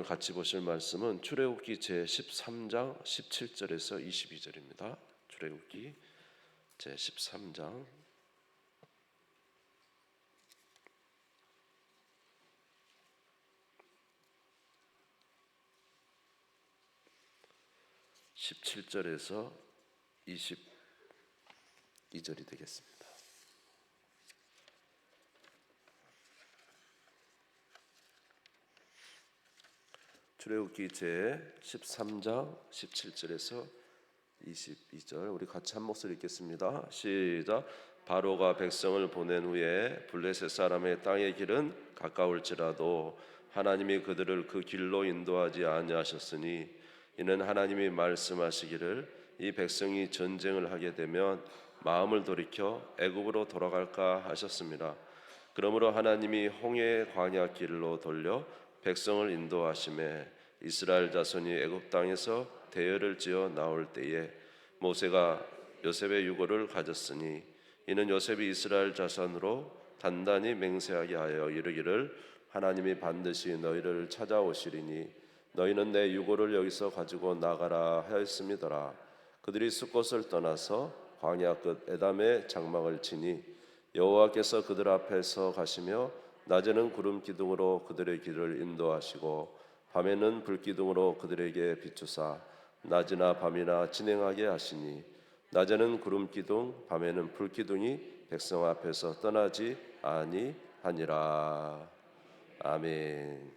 오늘 같이 보실 말씀은 출애굽기 제13장 17절에서 22절입니다. 출애굽기 제13장 17절에서 22절이 되겠습니다. 출애굽기 제13장 17절에서 22절 우리 같이 한 목소리 읽겠습니다. 시작. 바로가 백성을 보낸 후에 블레셋 사람의 땅의 길은 가까울지라도 하나님이 그들을 그 길로 인도하지 아니하셨으니 이는 하나님이 말씀하시기를 이 백성이 전쟁을 하게 되면 마음을 돌이켜 애굽으로 돌아갈까 하셨습니다. 그러므로 하나님이 홍해의 광야 길로 돌려 백성을 인도하심에 이스라엘 자손이 애굽 땅에서 대열을 지어 나올 때에 모세가 요셉의 유고를 가졌으니 이는 요셉이 이스라엘 자손으로 단단히 맹세하게 하여 이르기를 하나님이 반드시 너희를 찾아오시리니 너희는 내 유고를 여기서 가지고 나가라 하였음이더라. 그들이 숫곳을 떠나서 광야 끝 에담의 장막을 치니 여호와께서 그들 앞에서 가시며 낮에는 구름 기둥으로 그들의 길을 인도하시고 밤에는 불 기둥으로 그들에게 비추사 낮이나 밤이나 진행하게 하시니 낮에는 구름 기둥 밤에는 불 기둥이 백성 앞에서 떠나지 아니하니라. 아멘.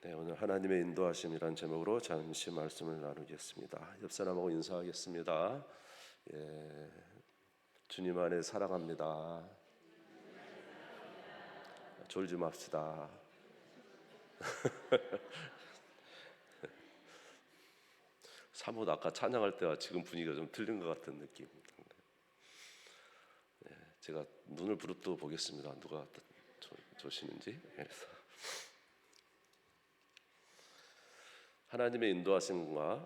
네, 오늘 하나님의 인도하심이란 제목으로 잠시 말씀을 나누겠습니다. 옆 사람하고 인사하겠습니다. 주님 안에 사랑합니다. 졸지 맙시다. 사뭇 아까 찬양할 때와 지금 분위기가 좀 틀린 것 같은 느낌입니다. 제가 눈을 부릅뜨고 보겠습니다. 누가 조시는지. 그래서 하나님의 인도하심과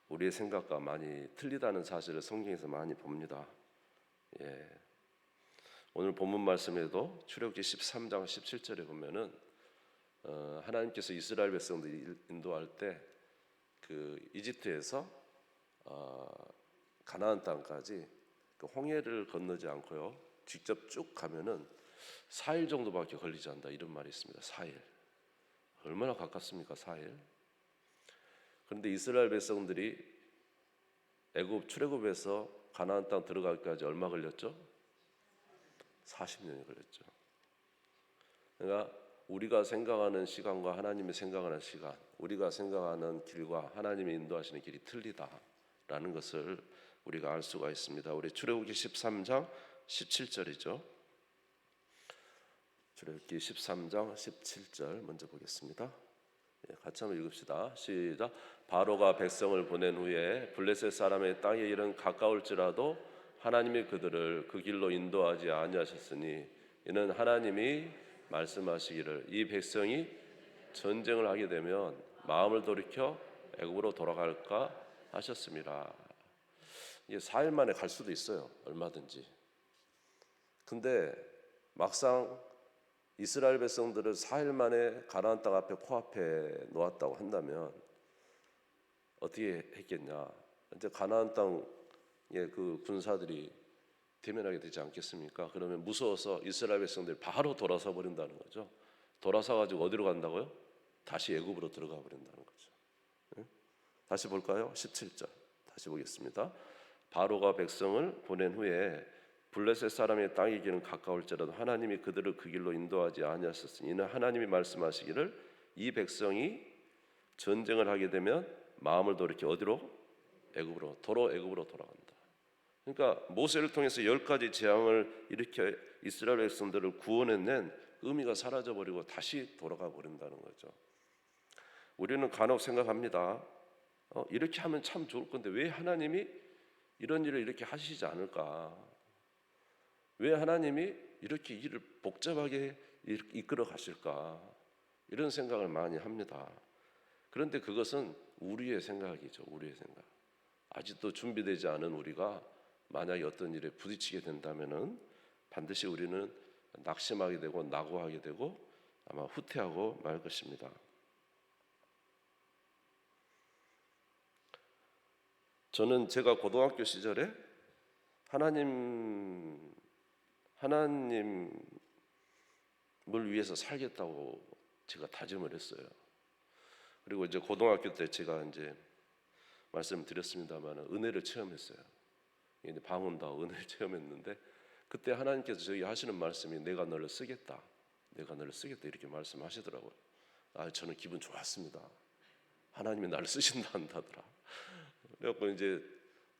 우리의 생각과 많이 틀리다는 사실을 성경에서 많이 봅니다. 오늘 본문 말씀에도 출애굽기 13장 17절에 보면은 하나님께서 이스라엘 백성들이 인도할 때 그 이집트에서 가나안 땅까지 그 홍해를 건너지 않고요 직접 쭉 가면은 4일 정도밖에 걸리지 않는다 이런 말이 있습니다. 4일 얼마나 가깝습니까? 4일. 그런데 이스라엘 백성들이 출애굽에서 가나안 땅 들어가기까지 얼마 걸렸죠? 40년이 걸렸죠. 그러니까 우리가 생각하는 시간과 하나님이 생각하는 시간, 우리가 생각하는 길과 하나님이 인도하시는 길이 틀리다라는 것을 우리가 알 수가 있습니다. 우리 출애굽기 13장 17절이죠. 출애굽기 13장 17절 먼저 보겠습니다. 같이 한번 읽읍시다. 시작. 바로가 백성을 보낸 후에 블레셋 사람의 땅의 일은 가까울지라도 하나님이 그들을 그 길로 인도하지 아니하셨으니 이는 하나님이 말씀하시기를 이 백성이 전쟁을 하게 되면 마음을 돌이켜 애굽으로 돌아갈까 하셨습니다. 이게 4일 만에 갈 수도 있어요. 얼마든지. 근데 막상 이스라엘 백성들을 4일 만에 가나안 땅 앞에 코앞에 놓았다고 한다면 어떻게 했겠냐? 이제 가나안 땅의 그 군사들이 대면하게 되지 않겠습니까? 그러면 무서워서 이스라엘 백성들이 바로 돌아서 버린다는 거죠. 돌아서 가지고 어디로 간다고요? 다시 애굽으로 들어가 버린다는 거죠. 다시 볼까요? 17절 다시 보겠습니다. 바로가 백성을 보낸 후에 블레셋 사람의 땅의 길은 가까울지라도 하나님이 그들을 그 길로 인도하지 아니하셨으니 이는 하나님이 말씀하시기를 이 백성이 전쟁을 하게 되면 마음을 돌이켜 어디로? 애굽으로 돌아간다. 그러니까 모세를 통해서 10가지 재앙을 일으켜 이스라엘 백성들을 구원해낸 의미가 사라져버리고 다시 돌아가 버린다는 거죠. 우리는 간혹 생각합니다. 이렇게 하면 참 좋을 건데 왜 하나님이 이런 일을 이렇게 하시지 않을까? 왜 하나님이 이렇게 일을 복잡하게 이끌어 가실까? 이런 생각을 많이 합니다. 그런데 그것은 우리의 생각이죠. 우리의 생각. 아직도 준비되지 않은 우리가 만약에 어떤 일에 부딪히게 된다면은 반드시 우리는 낙심하게 되고 낙오하게 되고 아마 후퇴하고 말 것입니다. 저는 제가 고등학교 시절에 하나님을 위해서 살겠다고 제가 다짐을 했어요. 그리고 이제 고등학교 때 제가 이제 말씀드렸습니다만 은혜를 체험했어요. 방언다 은혜를 체험했는데 그때 하나님께서 저희 하시는 말씀이 내가 너를 쓰겠다, 내가 너를 쓰겠다 이렇게 말씀하시더라고요. 저는 기분 좋았습니다. 하나님이 나를 쓰신다 한다더라. 그래갖고 이제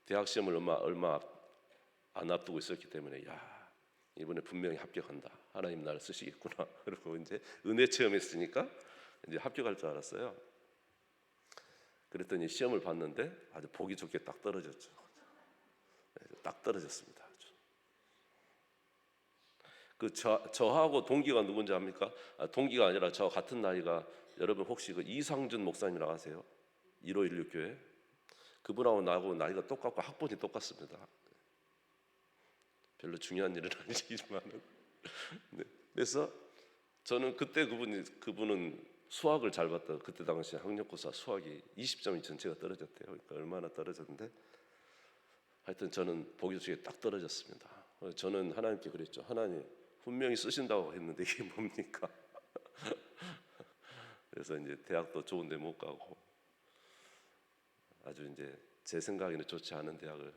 대학 시험을 얼마 안 앞두고 있었기 때문에 이번에 분명히 합격한다. 하나님 나를 쓰시겠구나. 그리고 이제 은혜 체험했으니까 이제 합격할 줄 알았어요. 그랬더니 시험을 봤는데 아주 보기 좋게 딱 떨어졌죠. 딱 떨어졌습니다. 저하고 동기가 누군지 압니까? 동기가 아니라 저 같은 나이가 여러분 혹시 그 이상준 목사님이라고 아세요? 1516 교회 그분하고 나하고 나이가 똑같고 학번이 똑같습니다. 별로 중요한 일은 아니지만은 네. 그래서 저는 그때 그분은 수학을 잘 봤다. 그때 당시 학력고사 수학이 20점이 전체가 떨어졌대요. 그러니까 얼마나 떨어졌는데 하여튼 저는 보기 좋게 딱 떨어졌습니다. 저는 하나님께 그랬죠. 하나님 분명히 쓰신다고 했는데 이게 뭡니까? 그래서 이제 대학도 좋은데 못 가고 아주 이제 제 생각에는 좋지 않은 대학을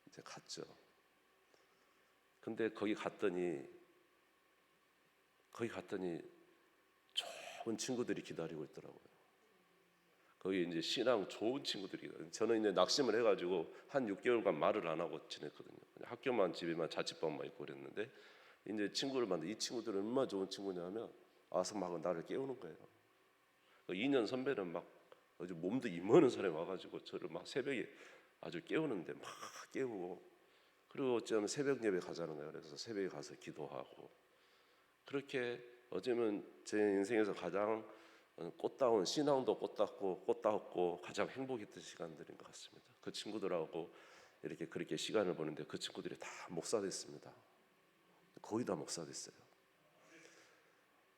이제 갔죠. 근데 거기 갔더니 좋은 친구들이 기다리고 있더라고요. 거기 이제 신앙 좋은 친구들이. 저는 이제 낙심을 해가지고 한 6개월간 말을 안 하고 지냈거든요. 학교만 집에만 자취방만 있고 그랬는데 이제 친구를 만나. 이 친구들은 얼마나 좋은 친구냐면 와서 막 나를 깨우는 거예요. 2년 선배는 막 아주 몸도 이만한 사람이 와가지고 저를 막 새벽에 아주 깨우는데 막 깨우고 그리고 어쩌면 새벽 예배 가자는 거예요. 그래서 새벽에 가서 기도하고 그렇게 어쩌면 제 인생에서 가장 꽃다운 신앙도 꽃다웠고 가장 행복했던 시간들인 것 같습니다. 그 친구들하고 이렇게 그렇게 시간을 보는데 그 친구들이 다 목사 됐습니다. 거의 다 목사 됐어요.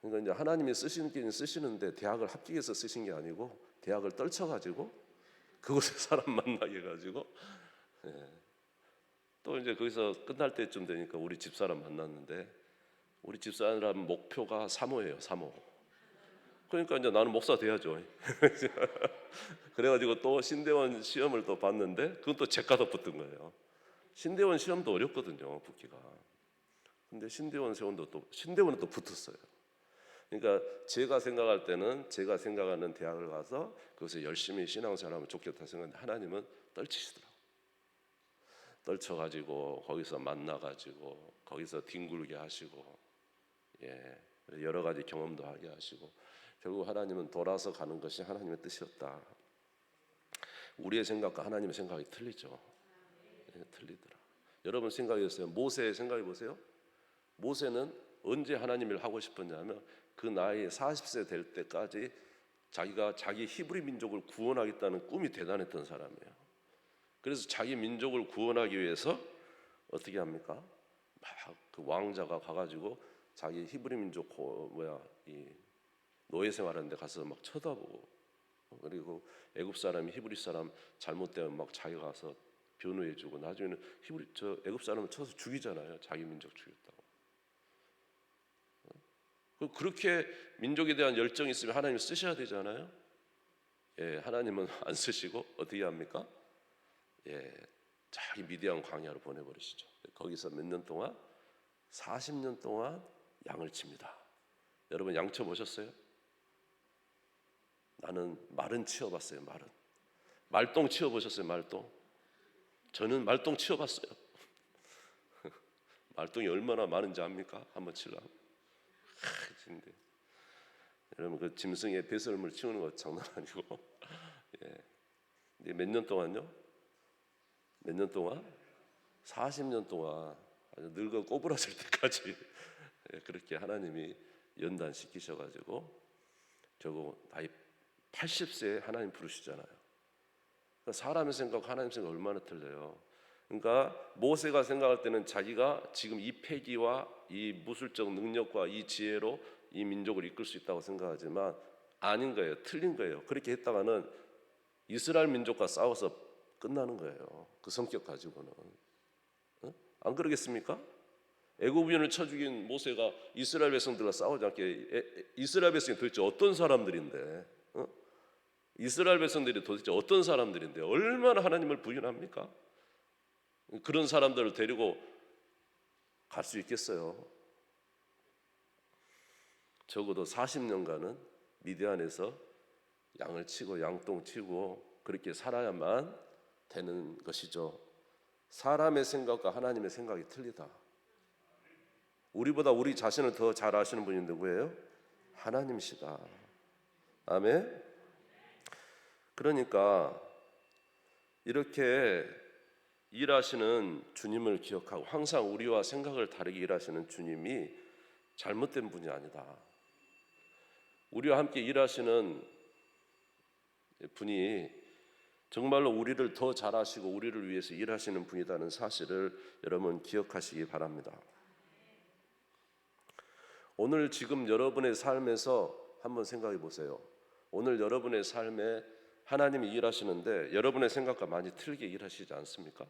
그러니까 이제 하나님이 쓰시긴 쓰시는데 대학을 합격해서 쓰신 게 아니고 대학을 떨쳐가지고 그곳에 사람 만나게 해가지고 또 이제 거기서 끝날 때쯤 되니까 우리 집사람 만났는데 우리 집사람 목표가 3호예요. 3호. 그러니까 이제 나는 목사 돼야죠. 그래가지고 또 신대원 시험을 또 봤는데 그건 또 제가도 붙은 거예요. 신대원 시험도 어렵거든요, 붙기가. 근데 신대원은 또 붙었어요. 그러니까 제가 생각할 때는 제가 생각하는 대학을 가서 거기서 열심히 신앙생활하면 좋겠다 생각했는데 하나님은 떨치시더라고요. 떨쳐가지고 거기서 만나가지고 거기서 뒹굴게 하시고 여러 가지 경험도 하게 하시고 결국 하나님은 돌아서 가는 것이 하나님의 뜻이었다. 우리의 생각과 하나님의 생각이 틀리죠. 틀리더라. 여러분 생각해보세요. 모세 생각해 보세요. 모세는 언제 하나님 일 하고 싶었냐면 그 나이 40세 될 때까지 자기가 자기 히브리 민족을 구원하겠다는 꿈이 대단했던 사람이에요. 그래서 자기 민족을 구원하기 위해서 어떻게 합니까? 막 그 왕자가 가가지고 자기 히브리 민족 이 노예 생활하는데 가서 막 쳐다보고 그리고 애굽 사람이 히브리 사람 잘못되면 막 자기가 가서 변호해주고 나중에는 애굽 사람을 쳐서 죽이잖아요. 자기 민족 죽였다고. 그렇게 민족에 대한 열정이 있으면 하나님 쓰셔야 되잖아요. 하나님은 안 쓰시고 어떻게 합니까? 자기 미디안 광야로 보내버리시죠. 거기서 몇 년 동안 40년 동안 양을 칩니다. 여러분 양 쳐보셨어요? 나는 말은 치워봤어요. 말똥 치워보셨어요? 말똥? 저는 말똥 치워봤어요. 말똥이 얼마나 많은지 압니까? 한번 치려면 근데 여러분 그 짐승의 배설물 치우는 거 장난 아니고 몇 년 동안요? 몇 년 동안? 40년 동안 아주 늙어 꼬부라질 때까지 그렇게 하나님이 연단시키셔가지고 결국 나이 80세에 하나님 부르시잖아요. 그러니까 사람의 생각과 하나님 생각 얼마나 틀려요. 그러니까 모세가 생각할 때는 자기가 지금 이 패기와 이 무술적 능력과 이 지혜로 이 민족을 이끌 수 있다고 생각하지만 아닌 거예요. 틀린 거예요. 그렇게 했다가는 이스라엘 민족과 싸워서 끝나는 거예요. 그 성격 가지고는. 안 그러겠습니까? 애굽인을 쳐 죽인 모세가 이스라엘 백성들과 싸우지 않게, 이스라엘 백성이 도대체 어떤 사람들인데, 이스라엘 백성들이 도대체 어떤 사람들인데 얼마나 하나님을 부인합니까? 그런 사람들을 데리고 갈 수 있겠어요? 적어도 40년간은 미디안에서 양을 치고 양똥 치고 그렇게 살아야만 되는 것이죠. 사람의 생각과 하나님의 생각이 틀리다. 우리보다 우리 자신을 더 잘 아시는 분이 누구예요? 하나님이시다. 아멘. 그러니까 이렇게 일하시는 주님을 기억하고 항상 우리와 생각을 다르게 일하시는 주님이 잘못된 분이 아니다. 우리와 함께 일하시는 분이 정말로 우리를 더 잘 아시고 우리를 위해서 일하시는 분이라는 사실을 여러분 기억하시기 바랍니다. 오늘 지금 여러분의 삶에서 한번 생각해 보세요. 오늘 여러분의 삶에 하나님이 일하시는데 여러분의 생각과 많이 틀리게 일하시지 않습니까?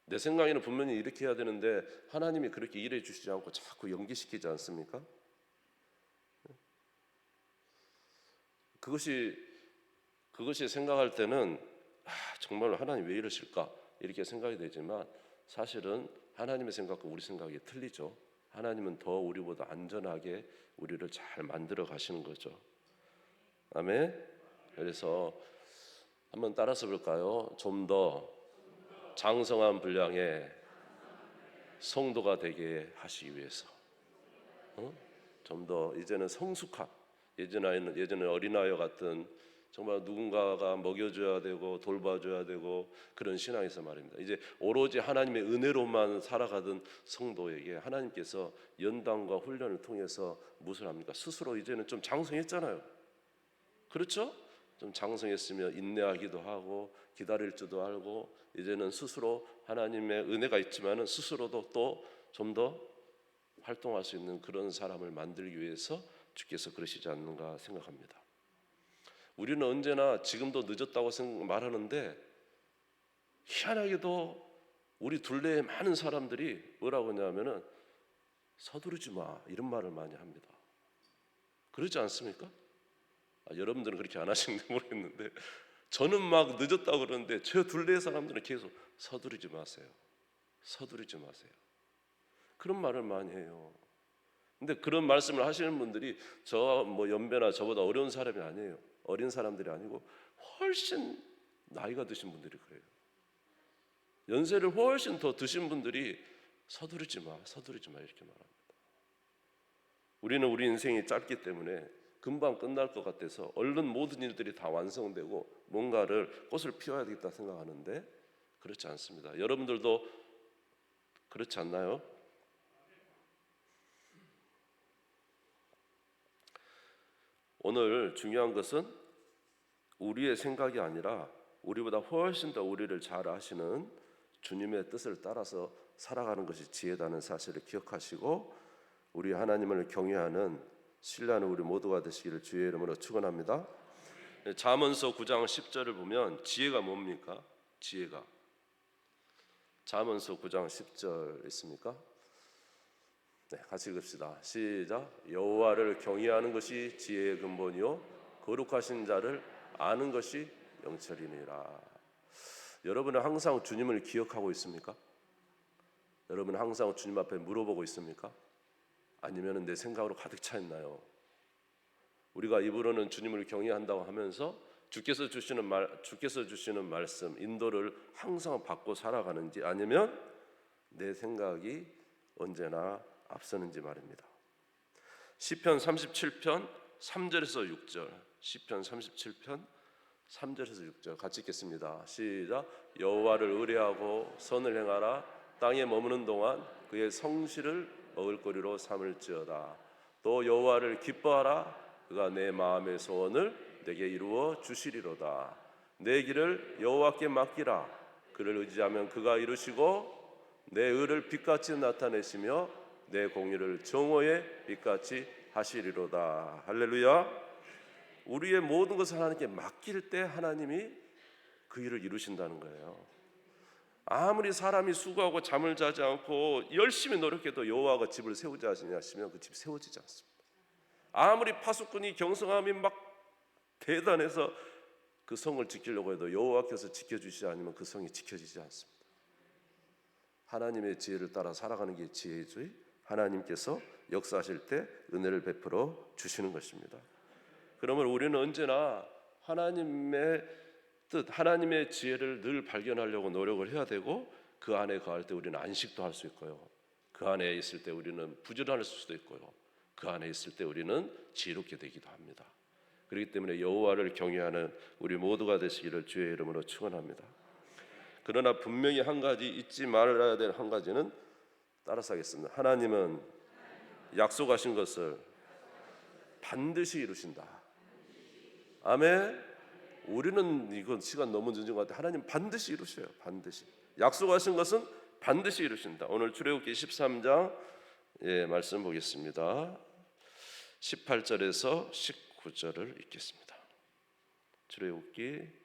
내 생각에는 분명히 이렇게 해야 되는데 하나님이 그렇게 일해 주시지 않고 자꾸 연기시키지 않습니까? 그것이 생각할 때는 정말로 하나님 왜 이러실까? 이렇게 생각이 되지만 사실은 하나님의 생각과 우리 생각이 틀리죠. 하나님은 더 우리보다 안전하게 우리를 잘 만들어 가시는 거죠. 아멘. 그래서 한번 따라서 볼까요? 좀 더 장성한 분량의 성도가 되게 하시기 위해서, 좀 더 이제는 성숙한, 예전에 어린아이와 같은 정말 누군가가 먹여줘야 되고 돌봐줘야 되고 그런 신앙에서 말입니다. 이제 오로지 하나님의 은혜로만 살아가던 성도에게 하나님께서 연단과 훈련을 통해서 무엇을 합니까? 스스로 이제는 좀 장성했잖아요. 그렇죠? 좀 장성했으며 인내하기도 하고 기다릴 줄도 알고 이제는 스스로 하나님의 은혜가 있지만은 스스로도 또 좀 더 활동할 수 있는 그런 사람을 만들기 위해서 주께서 그러시지 않는가 생각합니다. 우리는 언제나 지금도 늦었다고 말하는데 희한하게도 우리 둘레에 많은 사람들이 뭐라고 하냐면은 서두르지 마 이런 말을 많이 합니다. 그러지 않습니까? 여러분들은 그렇게 안 하시는지 모르겠는데 저는 막 늦었다고 그러는데 저 둘레의 사람들은 계속 서두르지 마세요. 서두르지 마세요. 그런 말을 많이 해요. 근데 그런 말씀을 하시는 분들이 저 뭐 연배나 저보다 어려운 사람이 아니에요. 어린 사람들이 아니고 훨씬 나이가 드신 분들이 그래요. 연세를 훨씬 더 드신 분들이 서두르지 마 이렇게 말합니다. 우리는 우리 인생이 짧기 때문에 금방 끝날 것 같아서 얼른 모든 일들이 다 완성되고 뭔가를 꽃을 피워야 되겠다 생각하는데 그렇지 않습니다. 여러분들도 그렇지 않나요? 오늘 중요한 것은 우리의 생각이 아니라 우리보다 훨씬 더 우리를 잘 아시는 주님의 뜻을 따라서 살아가는 것이 지혜다는 사실을 기억하시고 우리 하나님을 경외하는 신뢰하는 우리 모두가 되시기를 주의 이름으로 축원합니다. 잠언서 9장 10절을 보면 지혜가 뭡니까? 지혜가 잠언서 9장 10절 있습니까? 네, 같이 읽읍시다. 시작. 여호와를 경외하는 것이 지혜의 근본이요 거룩하신 자를 아는 것이 영철이니라. 여러분은 항상 주님을 기억하고 있습니까? 여러분은 항상 주님 앞에 물어보고 있습니까? 아니면 내 생각으로 가득 차 있나요? 우리가 입으로는 주님을 경외한다고 하면서 주께서 주시는 말씀, 인도를 항상 받고 살아가는지 아니면 내 생각이 언제나 앞서는지 말입니다. 시편 37편 3절에서 6절, 시편 37편 3절에서 6절 같이 읽겠습니다. 시작. 여호와를 의뢰하고 선을 행하라. 땅에 머무는 동안 그의 성실을 먹을거리로 삼을지어다. 또 여호와를 기뻐하라. 그가 내 마음의 소원을 내게 이루어 주시리로다. 내 길을 여호와께 맡기라. 그를 의지하면 그가 이루시고 내 의를 빛같이 나타내시며 내 공의를 정오의 빛같이 하시리로다. 할렐루야. 우리의 모든 것을 하나님께 맡길 때 하나님이 그 일을 이루신다는 거예요. 아무리 사람이 수고하고 잠을 자지 않고 열심히 노력해도 여호와가 집을 세우지 않으시면 그 집 세워지지 않습니다. 아무리 파수꾼이 경성함이 막 대단해서 그 성을 지키려고 해도 여호와께서 지켜주시지 않으면 그 성이 지켜지지 않습니다. 하나님의 지혜를 따라 살아가는 게 지혜이지, 하나님께서 역사하실 때 은혜를 베풀어 주시는 것입니다. 그러면 우리는 언제나 하나님의 뜻, 하나님의 지혜를 늘 발견하려고 노력을 해야 되고, 그 안에 거할 때 우리는 안식도 할 수 있고요, 그 안에 있을 때 우리는 부지런할 수도 있고요, 그 안에 있을 때 우리는 지혜롭게 되기도 합니다. 그렇기 때문에 여호와를 경외하는 우리 모두가 되시기를 주의 이름으로 축원합니다. 그러나 분명히 한 가지 잊지 말아야 될 한 가지는 따라서 하겠습니다. 하나님은 약속하신 것을 반드시 이루신다. 아멘. 우리는 이건 시간 너무 늦은 것 같아요. 하나님 반드시 이루셔요. 반드시 약속하신 것은 반드시 이루신다. 오늘 출애굽기 13장 말씀 보겠습니다. 18절에서 19절을 읽겠습니다. 출애굽기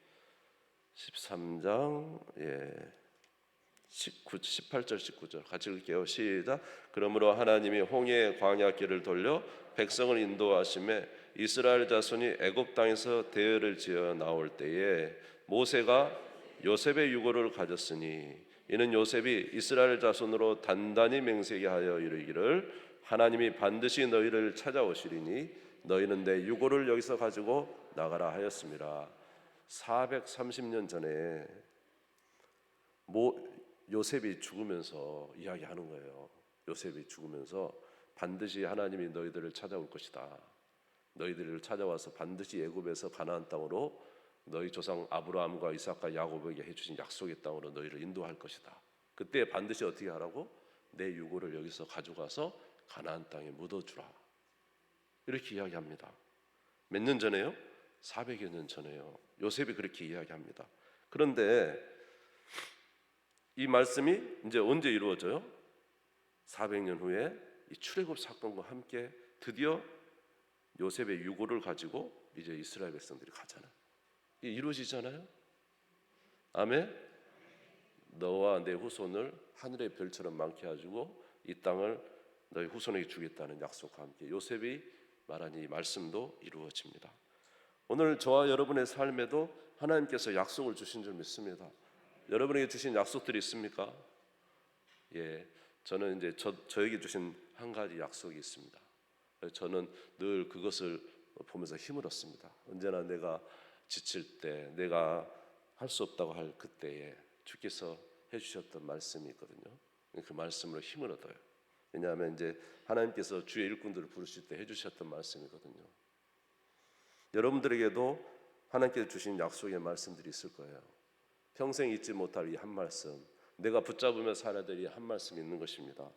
13장 18절 19절 같이 읽게요. 시작. 그러므로 하나님이 홍해 광야 길을 돌려 백성을 인도하심에 이스라엘 자손이 애굽 땅에서 대열을 지어 나올 때에 모세가 요셉의 유고를 가졌으니 이는 요셉이 이스라엘 자손으로 단단히 맹세하게 하여 이르기를 하나님이 반드시 너희를 찾아오시리니 너희는 내 유고를 여기서 가지고 나가라 하였습니다. 430년 전에 요셉이 죽으면서 이야기하는 거예요. 요셉이 죽으면서 반드시 하나님이 너희들을 찾아올 것이다. 너희들을 찾아와서 반드시 애굽에서 가나안 땅으로 너희 조상 아브라함과 이삭과 야곱에게 해주신 약속의 땅으로 너희를 인도할 것이다. 그때 반드시 어떻게 하라고? 내 유고를 여기서 가져가서 가나안 땅에 묻어주라. 이렇게 이야기합니다. 몇 년 전에요? 400여 년 전에요. 요셉이 그렇게 이야기합니다. 그런데 이 말씀이 이제 언제 이루어져요? 400년 후에 이 출애굽 사건과 함께 드디어 요셉의 유고를 가지고 이제 이스라엘 백성들이 가잖아요. 이게 이루어지잖아요. 아멘. 너와 내 후손을 하늘의 별처럼 많게 해주고 이 땅을 너희 후손에게 주겠다는 약속과 함께 요셉이 말한 이 말씀도 이루어집니다. 오늘 저와 여러분의 삶에도 하나님께서 약속을 주신 줄 믿습니다. 여러분에게 주신 약속들이 있습니까? 저는 이제 저에게 주신 한 가지 약속이 있습니다. 저는 늘 그것을 보면서 힘을 얻습니다. 언제나 내가 지칠 때, 내가 할 수 없다고 할 그때에 주께서 해주셨던 말씀이 있거든요. 그 말씀으로 힘을 얻어요. 왜냐하면 이제 하나님께서 주의 일꾼들을 부르실 때 해주셨던 말씀이거든요. 여러분들에게도 하나님께서 주신 약속의 말씀들이 있을 거예요. 평생 잊지 못할 이 한 말씀, 내가 붙잡으며 살아야 될 이 한 말씀이 있는 것입니다.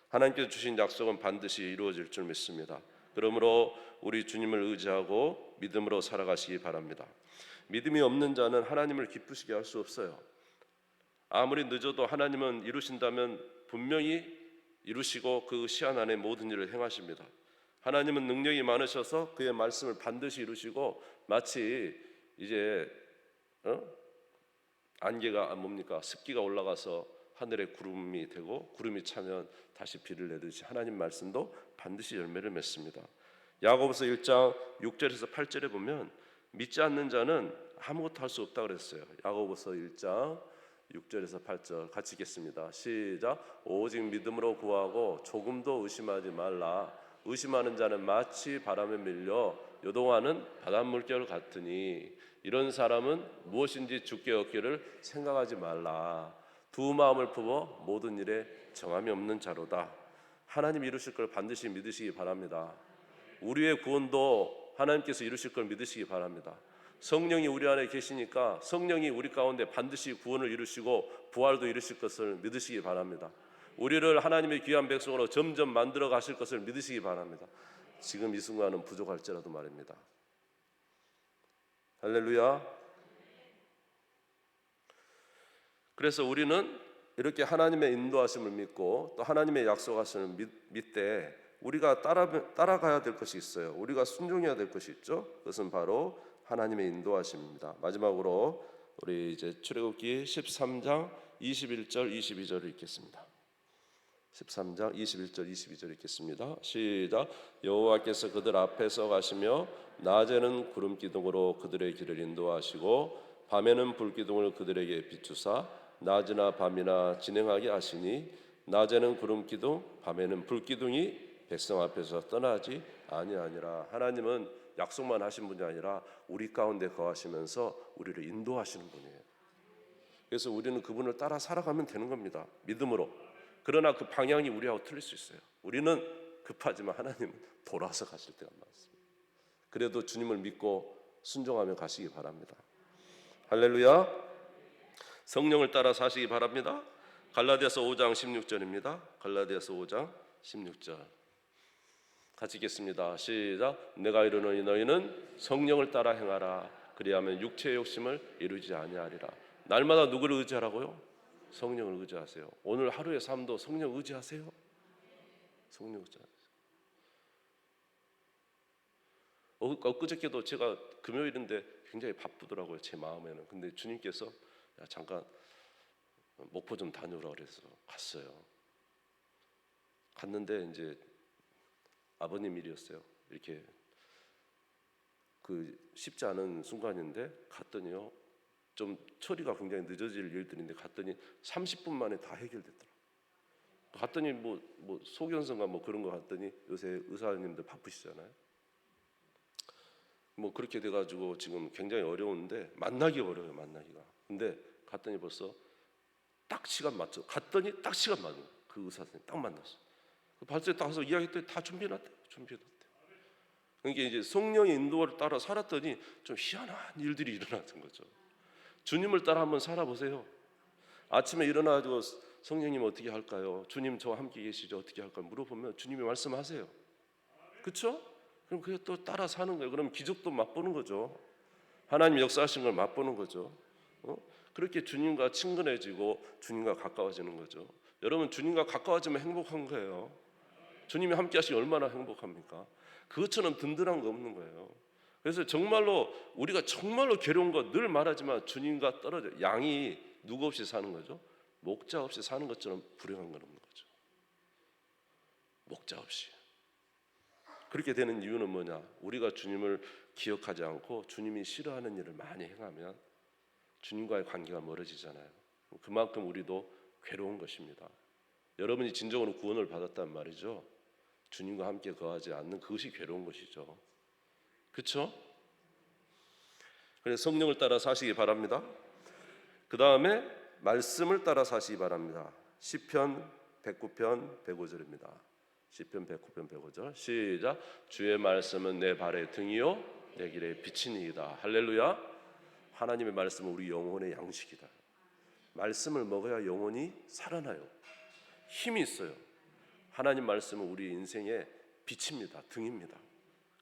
하나님께서 주신 약속은 반드시 이루어질 줄 믿습니다. 그러므로 우리 주님을 의지하고 믿음으로 살아가시기 바랍니다. 믿음이 없는 자는 하나님을 기쁘시게 할 수 없어요. 아무리 늦어도 하나님은 이루신다면 분명히 이루시고 그 시한 안에 모든 일을 행하십니다. 하나님은 능력이 많으셔서 그의 말씀을 반드시 이루시고, 마치 이제 안개가 뭡니까? 습기가 올라가서 하늘에 구름이 되고 구름이 차면 다시 비를 내듯이 하나님 말씀도 반드시 열매를 맺습니다. 야고보서 1장 6절에서 8절에 보면 믿지 않는 자는 아무것도 할 수 없다 그랬어요. 야고보서 1장 6절에서 8절 같이 읽겠습니다. 시작. 오직 믿음으로 구하고 조금도 의심하지 말라. 의심하는 자는 마치 바람에 밀려 요동하는 바닷물결 같으니 이런 사람은 무엇인지 주께 얻기를 생각하지 말라. 두 마음을 품어 모든 일에 정함이 없는 자로다. 하나님 이루실 걸 반드시 믿으시기 바랍니다. 우리의 구원도 하나님께서 이루실 걸 믿으시기 바랍니다. 성령이 우리 안에 계시니까 성령이 우리 가운데 반드시 구원을 이루시고 부활도 이루실 것을 믿으시기 바랍니다. 우리를 하나님의 귀한 백성으로 점점 만들어 가실 것을 믿으시기 바랍니다. 지금 이 순간은 부족할지라도 말입니다. 할렐루야. 그래서 우리는 이렇게 하나님의 인도하심을 믿고 또 하나님의 약속하심을 믿되 우리가 따라가야 될 것이 있어요. 우리가 순종해야 될 것이 있죠. 그것은 바로 하나님의 인도하심입니다. 마지막으로 우리 이제 출애굽기 13장 21절 22절을 읽겠습니다. 13장 21절 22절 읽겠습니다. 시작. 여호와께서 그들 앞에서 가시며 낮에는 구름 기둥으로 그들의 길을 인도하시고 밤에는 불 기둥을 그들에게 비추사 낮이나 밤이나 진행하게 하시니 낮에는 구름 기둥 밤에는 불 기둥이 백성 앞에서 떠나지 아니하니라. 하나님은 약속만 하신 분이 아니라 우리 가운데 거하시면서 우리를 인도하시는 분이에요. 그래서 우리는 그분을 따라 살아가면 되는 겁니다. 믿음으로. 그러나 그 방향이 우리하고 틀릴 수 있어요. 우리는 급하지만 하나님은 돌아서 가실 때가 많습니다. 그래도 주님을 믿고 순종하며 가시기 바랍니다. 할렐루야. 성령을 따라 사시기 바랍니다. 갈라디아서 5장 16절입니다. 갈라디아서 5장 16절 같이 읽겠습니다. 시작. 내가 이르노니 너희는 성령을 따라 행하라. 그리하면 육체의 욕심을 이루지 아니하리라. 날마다 누구를 의지하라고요? 성령을 의지하세요. 오늘 하루의 삶도 성령 의지하세요. 성령 의지하세요. 엊그저께도 제가 금요일인데 굉장히 바쁘더라고요. 제 마음에는. 근데 주님께서 야, 잠깐 목포 좀 다녀오라 그래서 갔어요. 갔는데 이제 아버님 일이었어요. 이렇게 쉽지 않은 순간인데 갔더니요. 좀 처리가 굉장히 늦어질 일들인데 갔더니 30분 만에 다 해결됐더라고요. 갔더니 뭐 소견서가 뭐 그런 거 갔더니 요새 의사님들 바쁘시잖아요. 뭐 그렇게 돼가지고 지금 굉장히 어려운데 만나기 어려워요. 만나기가. 근데 갔더니 벌써 딱 시간 맞죠. 갔더니 딱 시간 맞는 그 의사 선생님 딱 만났어. 발소리 딱 가서 이야기했더니 다 준비해놨대요. 그러니까 이제 성령의 인도를 따라 살았더니 좀 희한한 일들이 일어났던 거죠. 주님을 따라 한번 살아보세요. 아침에 일어나가지고 성령님 어떻게 할까요? 주님 저와 함께 계시죠? 어떻게 할까요? 물어보면 주님이 말씀하세요. 그렇죠? 그럼 그게 또 따라 사는 거예요. 그럼 기적도 맛보는 거죠. 하나님 역사하신 걸 맛보는 거죠. 그렇게 주님과 친근해지고 주님과 가까워지는 거죠. 여러분 주님과 가까워지면 행복한 거예요. 주님이 함께 하시면 얼마나 행복합니까? 그것처럼 든든한 거 없는 거예요. 그래서 정말로 우리가 정말로 괴로운 거 늘 말하지만 주님과 떨어져 양이 누구 없이 사는 거죠? 목자 없이 사는 것처럼 불행한 건 없는 거죠. 목자 없이. 그렇게 되는 이유는 뭐냐? 우리가 주님을 기억하지 않고 주님이 싫어하는 일을 많이 행하면 주님과의 관계가 멀어지잖아요. 그만큼 우리도 괴로운 것입니다. 여러분이 진정으로 구원을 받았단 말이죠. 주님과 함께 거하지 않는 그것이 괴로운 것이죠. 그렇죠? 그래서 성령을 따라 사시기 바랍니다. 그 다음에 말씀을 따라 사시기 바랍니다. 시편 109편 105절입니다. 시편 109편 105절 시작. 주의 말씀은 내 발의 등이요 내 길의 빛이니이다. 할렐루야. 하나님의 말씀은 우리 영혼의 양식이다. 말씀을 먹어야 영혼이 살아나요. 힘이 있어요. 하나님 말씀은 우리 인생의 빛입니다. 등입니다.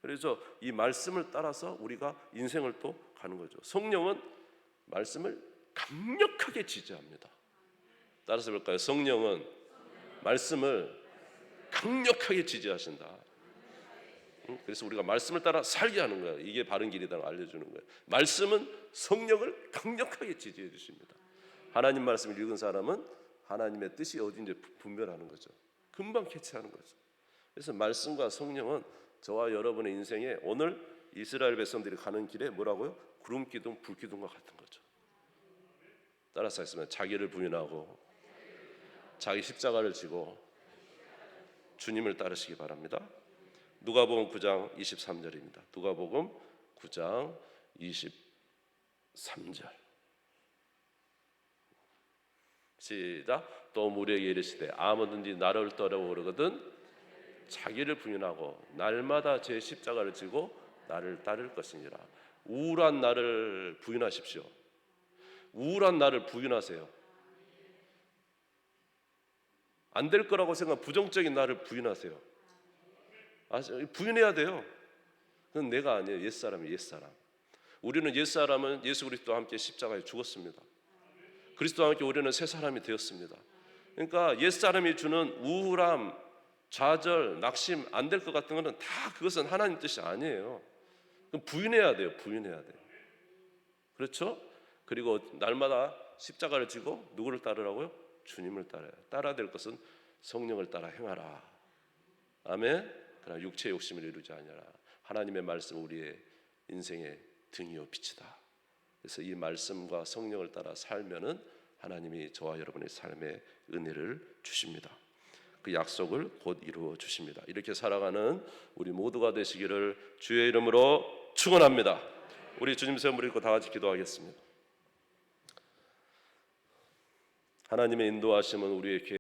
그래서 이 말씀을 따라서 우리가 인생을 또 가는 거죠. 성령은 말씀을 강력하게 지지합니다. 따라서 볼까요? 성령은 말씀을 강력하게 지지하신다. 그래서 우리가 말씀을 따라 살게 하는 거예요. 이게 바른 길이다 알려주는 거예요. 말씀은 성령을 강력하게 지지해 주십니다. 하나님 말씀을 읽은 사람은 하나님의 뜻이 어딘지 분별하는 거죠. 금방 캐치하는 거죠. 그래서 말씀과 성령은 저와 여러분의 인생에 오늘 이스라엘 백성들이 가는 길에 뭐라고요? 구름 기둥, 불 기둥과 같은 거죠. 따라서 했으면 자기를 부인하고 자기 십자가를 지고 주님을 따르시기 바랍니다. 누가복음 9장 23절입니다. 누가복음 9장 23절 시작. 또 무리에게 이르시되 아무든지 나를 따라오려거든 자기를 부인하고 날마다 제 십자가를 지고 나를 따를 것이니라. 우울한 나를 부인하십시오. 우울한 나를 부인하세요. 안 될 거라고 생각한 부정적인 나를 부인하세요. 부인해야 돼요. 그건 내가 아니에요. 옛사람이 옛사람. 우리는 옛사람은 예수 그리스도와 함께 십자가에 죽었습니다. 그리스도와 함께 우리는 새 사람이 되었습니다. 그러니까 옛사람이 주는 우울함, 좌절, 낙심 안 될 것 같은 것은 다 그것은 하나님 뜻이 아니에요. 그럼 부인해야 돼요. 부인해야 돼요. 그렇죠? 그리고 날마다 십자가를 지고 누구를 따르라고요? 주님을 따라요. 따라야 될 것은 성령을 따라 행하라. 아멘. 그러나 육체의 욕심을 이루지 아니하라. 하나님의 말씀 우리의 인생의 등이요 빛이다. 그래서 이 말씀과 성령을 따라 살면은 하나님이 저와 여러분의 삶에 은혜를 주십니다. 그 약속을 곧 이루어 주십니다. 이렇게 살아가는 우리 모두가 되시기를 주의 이름으로 축원합니다. 우리 주님 세움 부리고 다 같이 기도하겠습니다. 하나님의 인도하심은 우리의